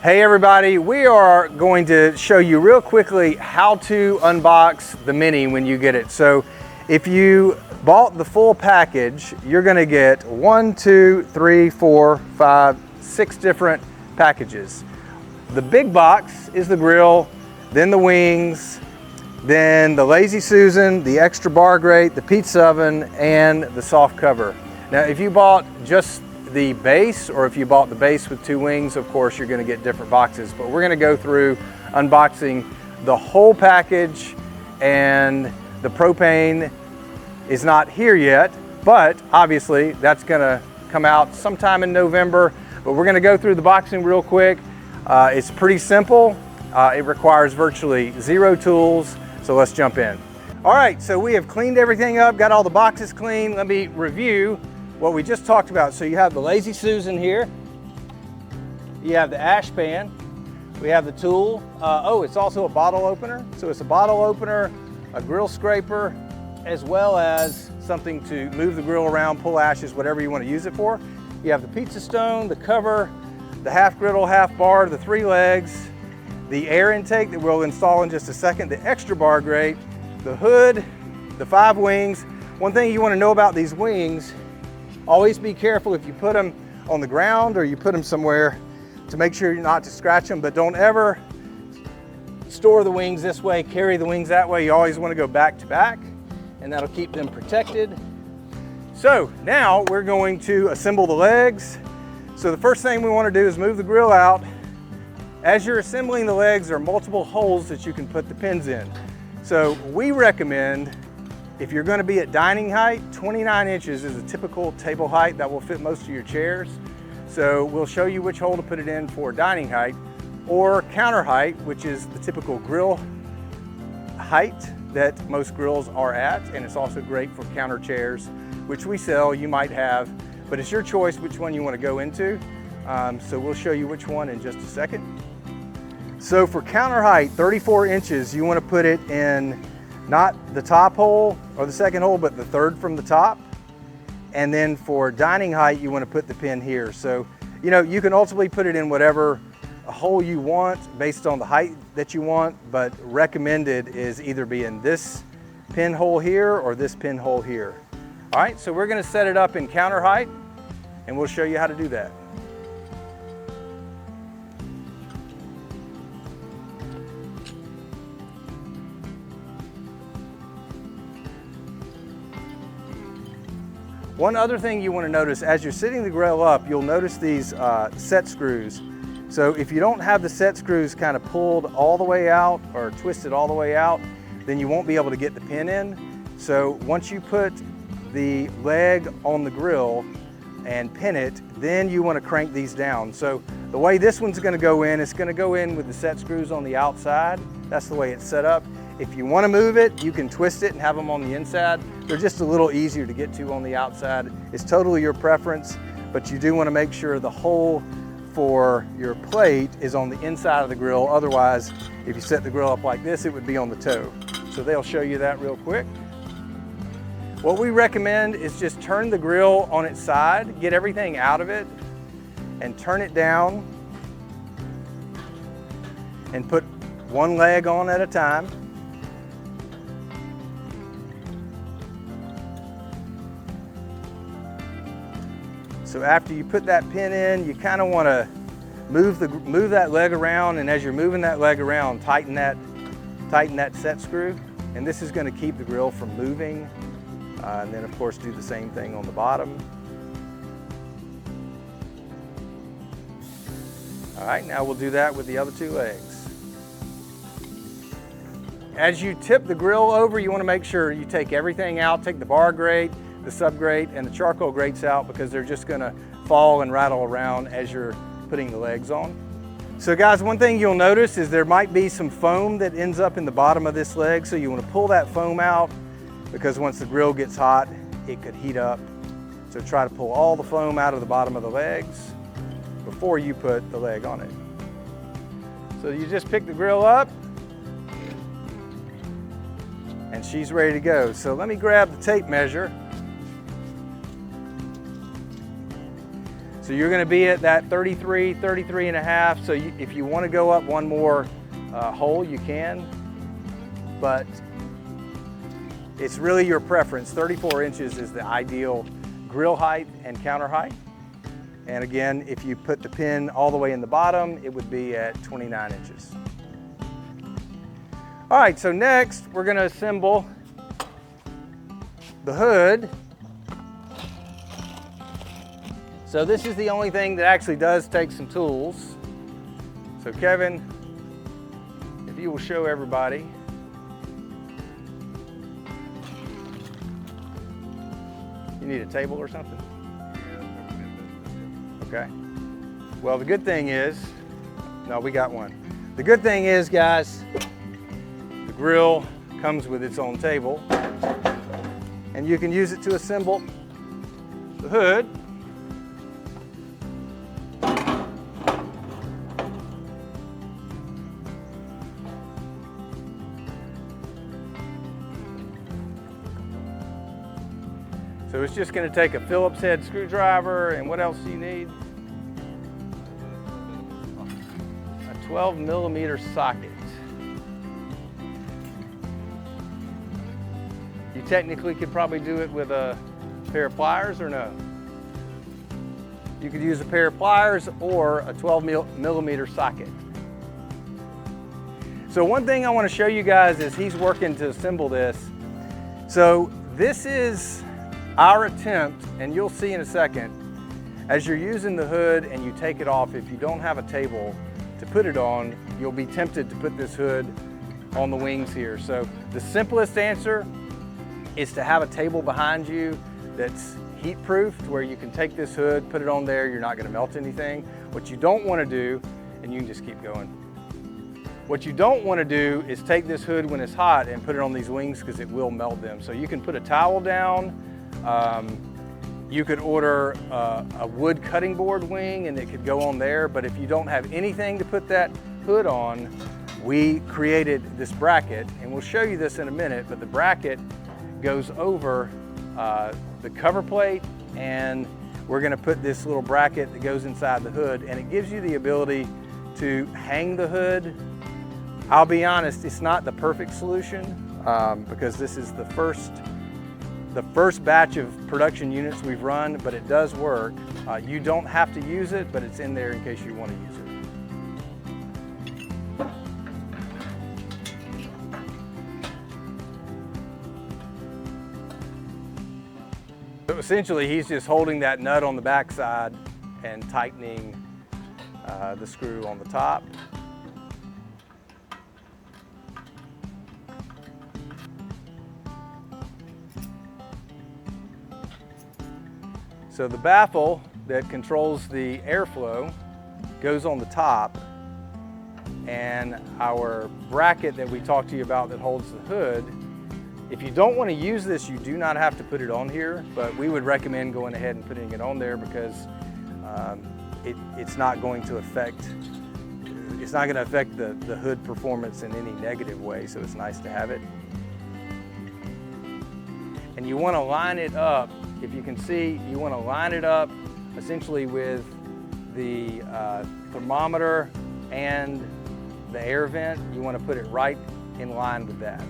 Hey everybody, we are going to show you real quickly how to unbox the Mini when you get it. So if you bought the full package, you're gonna get 6 different packages. The big box is the grill, then the wings, then the Lazy Susan, the extra bar grate, the pizza oven, and the soft cover. Now if you bought just the base, or if you bought the base with 2 wings, of course you're going to get different boxes, but we're going to go through unboxing the whole package. And the propane is not here yet, but obviously that's going to come out sometime in November. But we're going to go through the boxing real quick. It's pretty simple. It requires virtually 0 tools, so let's jump in. All right, so we have cleaned everything up, got all the boxes clean. Let me review what we just talked about. So you have the Lazy Susan here, you have the ash pan, we have the tool. Oh, it's also a bottle opener. So it's a bottle opener, a grill scraper, as well as something to move the grill around, pull ashes, whatever you want to use it for. You have the pizza stone, the cover, the half griddle, half bar, the 3 legs, the air intake that we'll install in just a second, the extra bar grate, the hood, the 5 wings. One thing you want to know about these wings, always be careful if you put them on the ground or you put them somewhere to make sure not to scratch them, but don't ever store the wings this way, carry the wings that way. You always want to go back to back, and that'll keep them protected. So now we're going to assemble the legs. So the first thing we want to do is move the grill out. As you're assembling the legs, there are multiple holes that you can put the pins in. So we recommend, if you're going to be at dining height, 29 inches is a typical table height that will fit most of your chairs. So we'll show you which hole to put it in for dining height, or counter height, which is the typical grill height that most grills are at. And it's also great for counter chairs, which we sell, you might have, but it's your choice which one you want to go into. So we'll show you which one in just a second. So for counter height, 34 inches, you want to put it in not the top hole or the second hole, but the 3rd from the top. And then for dining height, you want to put the pin here. So, you know, you can ultimately put it in whatever hole you want based on the height that you want, but recommended is either be in this pinhole here or this pinhole here. All right, so we're going to set it up in counter height, and we'll show you how to do that. One other thing you want to notice, as you're sitting the grill up, you'll notice these set screws. So if you don't have the set screws kind of pulled all the way out or twisted all the way out, then you won't be able to get the pin in. So once you put the leg on the grill and pin it, then you want to crank these down. So the way this one's going to go in, it's going to go in with the set screws on the outside. That's the way it's set up. If you want to move it, you can twist it and have them on the inside. They're just a little easier to get to on the outside. It's totally your preference, but you do want to make sure the hole for your plate is on the inside of the grill. Otherwise, if you set the grill up like this, it would be on the toe. So they'll show you that real quick. What we recommend is just turn the grill on its side, get everything out of it, and turn it down, and put one leg on at a time. So after you put that pin in, you kind of want to move that leg around, and as you're moving that leg around, tighten that set screw, and this is going to keep the grill from moving. And then of course do the same thing on the bottom. All right, now we'll do that with the other 2 legs. As you tip the grill over, you want to make sure you take everything out. Take the bar grate, the sub grate, and the charcoal grates out, because they're just going to fall and rattle around as you're putting the legs on. So guys, one thing you'll notice is there might be some foam that ends up in the bottom of this leg, so you want to pull that foam out, because once the grill gets hot, it could heat up. So try to pull all the foam out of the bottom of the legs before you put the leg on it. So you just pick the grill up, and she's ready to go. So let me grab the tape measure. So So you're going to be at that 33, 33 and a half. So if you want to go up one more hole, you can, but it's really your preference. 34 inches is the ideal grill height and counter height. And again, if you put the pin all the way in the bottom, it would be at 29 inches. All right, so next we're going to assemble the hood. So this is the only thing that actually does take some tools. So Kevin, if you will show everybody. You need a table or something? Okay. Well, the good thing is, no, we got one. The good thing is, guys, the grill comes with its own table, and you can use it to assemble the hood. So it's just going to take a Phillips head screwdriver, and what else do you need? A 12mm socket. You technically could probably do it with a pair of pliers, or no? You could use a pair of pliers or a 12mm socket. So one thing I want to show you guys is he's working to assemble this. So this is our attempt, and you'll see in a second, as you're using the hood and you take it off, if you don't have a table to put it on, you'll be tempted to put this hood on the wings here. So the simplest answer is to have a table behind you that's heat proof, where you can take this hood, put it on there, you're not going to melt anything. What you don't want to do, and you can just keep going, what you don't want to do is take this hood when it's hot and put it on these wings, because it will melt them. So you can put a towel down. You could order a wood cutting board wing and it could go on there, but if you don't have anything to put that hood on, we created this bracket, and we'll show you this in a minute, but the bracket goes over the cover plate, and we're going to put this little bracket that goes inside the hood, and it gives you the ability to hang the hood. I'll be honest, it's not the perfect solution because this is the first batch of production units we've run, but it does work. You don't have to use it, but it's in there in case you want to use it. So essentially, he's just holding that nut on the back side and tightening the screw on the top. So the baffle that controls the airflow goes on the top, and our bracket that we talked to you about that holds the hood, if you don't want to use this, you do not have to put it on here, but we would recommend going ahead and putting it on there because it's not going to affect the hood performance in any negative way, so it's nice to have it. And you want to line it up. If you can see, you want to line it up essentially with the thermometer and the air vent. You want to put it right in line with that.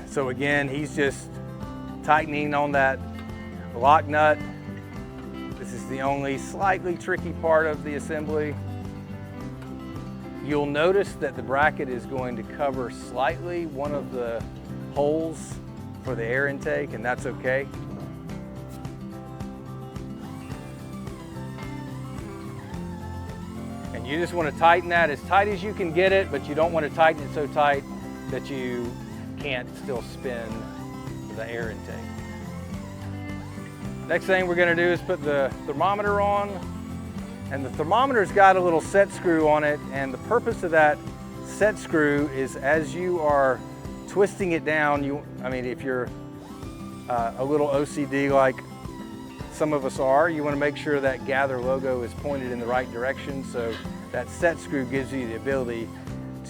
So again, he's just tightening on that lock nut. This is the only slightly tricky part of the assembly. You'll notice that the bracket is going to cover slightly one of the holes for the air intake, and that's okay. And you just want to tighten that as tight as you can get it, but you don't want to tighten it so tight that you can't still spin the air intake. Next thing we're going to do is put the thermometer on. And the thermometer's got a little set screw on it, and the purpose of that set screw is as you are twisting it down, if you're a little OCD like some of us are, you want to make sure that Gather logo is pointed in the right direction, so that set screw gives you the ability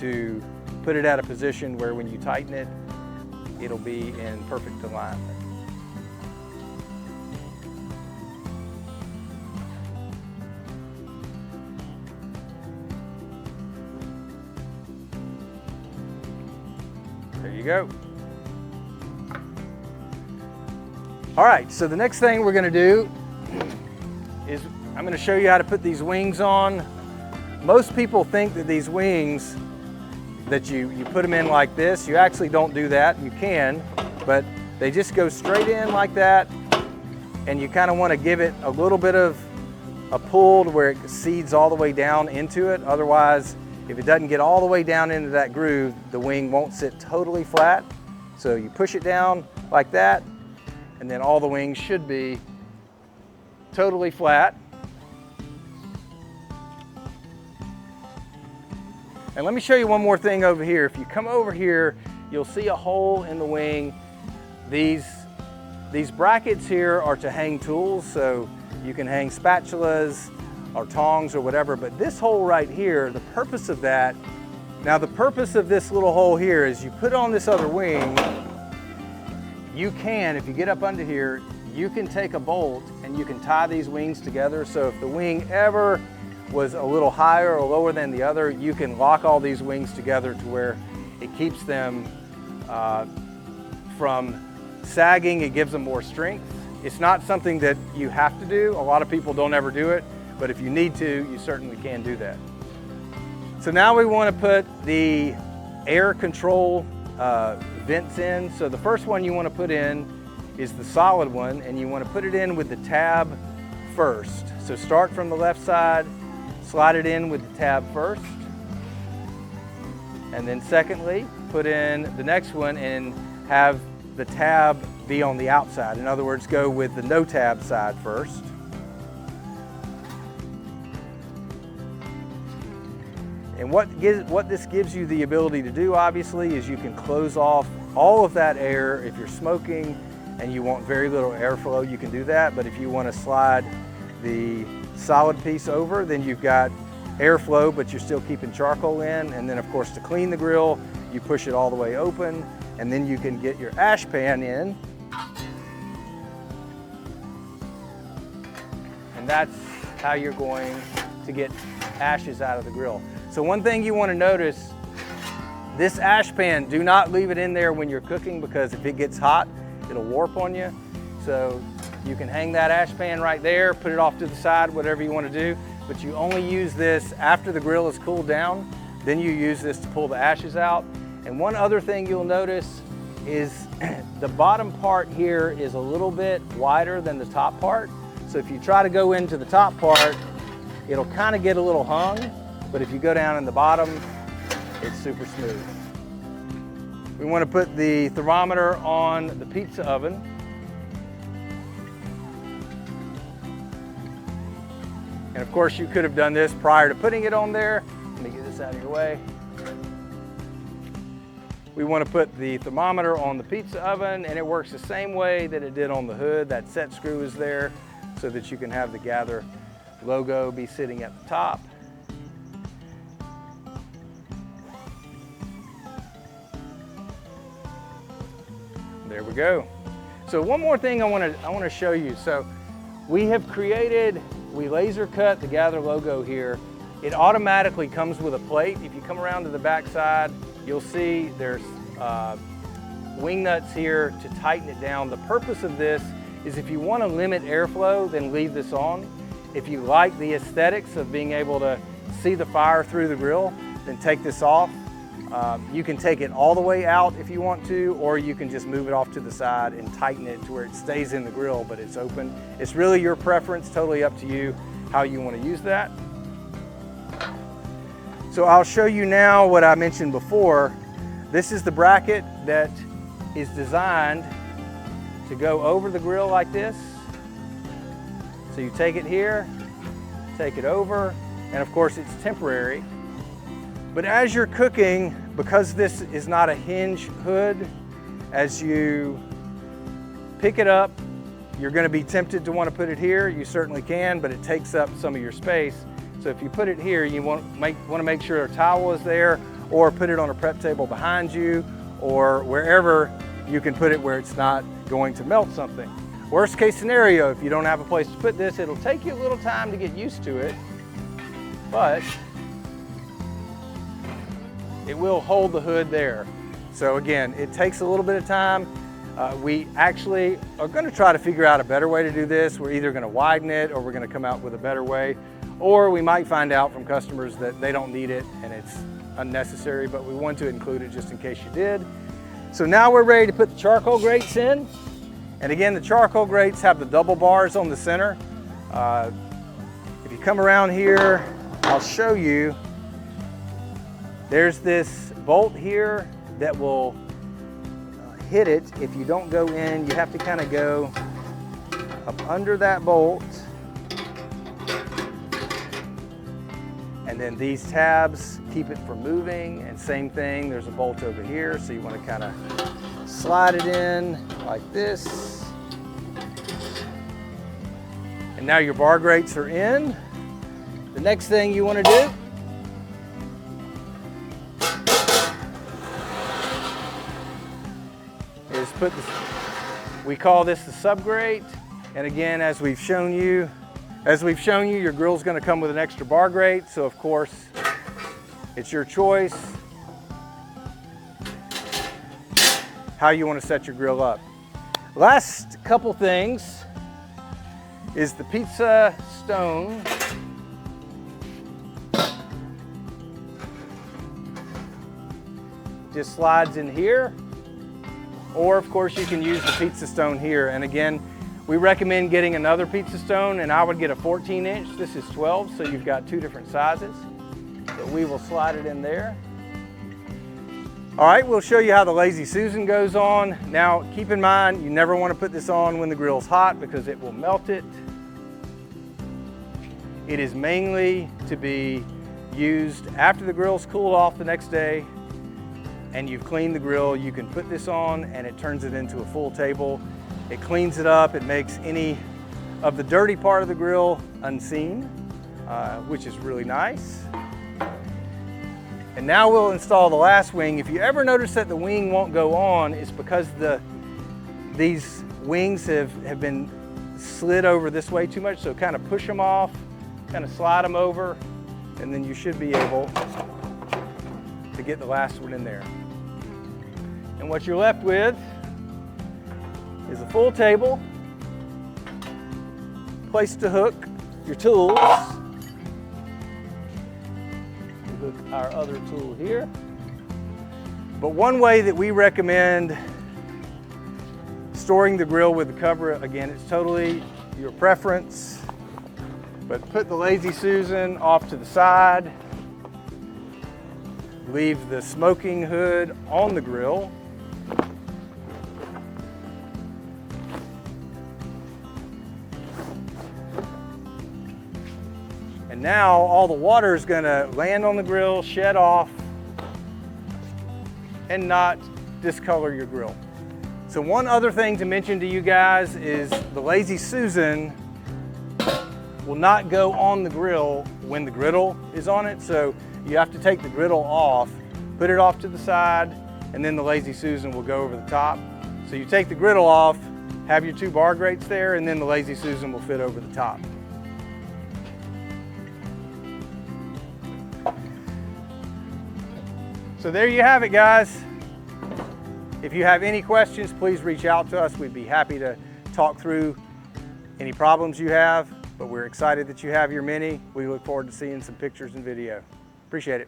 to put it at a position where when you tighten it, it'll be in perfect alignment. There you go. All right, so the next thing we're going to do is I'm going to show you how to put these wings on. Most people think that these wings, that you put them in like this. You actually don't do that. You can, but they just go straight in like that, and you kind of want to give it a little bit of a pull to where it seeds all the way down into it. Otherwise, if it doesn't get all the way down into that groove, the wing won't sit totally flat. So you push it down like that, and then all the wings should be totally flat. And let me show you one more thing over here. If you come over here, you'll see a hole in the wing. These brackets here are to hang tools, so you can hang spatulas or tongs or whatever, but this hole right here, the purpose of that, now the purpose of this little hole here is you put on this other wing, you can, if you get up under here, you can take a bolt and you can tie these wings together. So if the wing ever was a little higher or lower than the other, you can lock all these wings together to where it keeps them from sagging. It gives them more strength. It's not something that you have to do. A lot of people don't ever do it, but if you need to, you certainly can do that. So now we want to put the air control vents in. So the first one you want to put in is the solid one, and you want to put it in with the tab first. So start from the left side, slide it in with the tab first, and then secondly, put in the next one and have the tab be on the outside. In other words, go with the no tab side first. And what this gives you the ability to do, obviously, is you can close off all of that air. If you're smoking and you want very little airflow, you can do that. But if you want to slide the solid piece over, then you've got airflow, but you're still keeping charcoal in. And then, of course, to clean the grill, you push it all the way open, and then you can get your ash pan in. And that's how you're going to get ashes out of the grill. So one thing you want to notice, this ash pan, do not leave it in there when you're cooking, because if it gets hot, it'll warp on you. So you can hang that ash pan right there, put it off to the side, whatever you want to do, but you only use this after the grill is cooled down. Then you use this to pull the ashes out. And one other thing you'll notice is the bottom part here is a little bit wider than the top part. So if you try to go into the top part, it'll kind of get a little hung, but if you go down in the bottom, it's super smooth. We want to put the thermometer on the pizza oven. And of course, you could have done this prior to putting it on there. Let me get this out of your way. We want to put the thermometer on the pizza oven, and it works the same way that it did on the hood. That set screw is there so that you can have the Gather logo be sitting at the top. There we go. So one more thing I want to show you. So we laser cut the Gather logo here. It automatically comes with a plate. If you come around to the back side, you'll see there's wing nuts here to tighten it down. The purpose of this is if you want to limit airflow, then leave this on. If you like the aesthetics of being able to see the fire through the grill, then take this off. You can take it all the way out if you want to, or you can just move it off to the side and tighten it to where it stays in the grill, but it's open. It's really your preference, totally up to you how you want to use that. So I'll show you now what I mentioned before. This is the bracket that is designed to go over the grill like this. So you take it here, take it over, and of course it's temporary. But as you're cooking, because this is not a hinge hood, as you pick it up, you're going to be tempted to want to put it here. You certainly can, but it takes up some of your space. So if you put it here, you want to make sure a towel is there, or put it on a prep table behind you, or wherever you can put it where it's not going to melt something. Worst case scenario, if you don't have a place to put this, it'll take you a little time to get used to it, but it will hold the hood there. So again, it takes a little bit of time. We actually are going to try to figure out a better way to do this. We're either going to widen it or we're going to come out with a better way, or we might find out from customers that they don't need it and it's unnecessary, but we want to include it just in case you did. So now we're ready to put the charcoal grates in. And again, the charcoal grates have the double bars on the center. If you come around here, I'll show you. There's this bolt here that will hit it. If you don't go in, you have to kind of go up under that bolt. And then these tabs keep it from moving, and same thing, there's a bolt over here, so you want to kind of slide it in like this. And now your bar grates are in. The next thing you want to do is put this, we call this the subgrate. And again, as we've shown you, your grill's going to come with an extra bar grate, so of course it's your choice how you want to set your grill up. Last couple things is the pizza stone. Just slides in here, or of course you can use the pizza stone here. And again, we recommend getting another pizza stone, and I would get a 14-inch. This is 12, so you've got two different sizes. So we will slide it in there. All right, we'll show you how the Lazy Susan goes on. Now, keep in mind, you never want to put this on when the grill's hot because it will melt it. It is mainly to be used after the grill's cooled off the next day and you've cleaned the grill. You can put this on and it turns it into a full table. It cleans it up. It makes any of the dirty part of the grill unseen, which is really nice. And now we'll install the last wing. If you ever notice that the wing won't go on, it's because these wings have been slid over this way too much. So kind of push them off, kind of slide them over, and then you should be able to get the last one in there. And what you're left with is a full table, place to hook your tools. We hook our other tool here. But one way that we recommend storing the grill with the cover, again, it's totally your preference, but put the Lazy Susan off to the side. Leave the smoking hood on the grill. And now all the water is going to land on the grill, shed off, and not discolor your grill. So one other thing to mention to you guys is the Lazy Susan will not go on the grill when the griddle is on it. So you have to take the griddle off, put it off to the side, and then the Lazy Susan will go over the top. So you take the griddle off, have your two bar grates there, and then the Lazy Susan will fit over the top. So there you have it, guys. If you have any questions, please reach out to us. We'd be happy to talk through any problems you have, but we're excited that you have your Mini. We look forward to seeing some pictures and video. Appreciate it.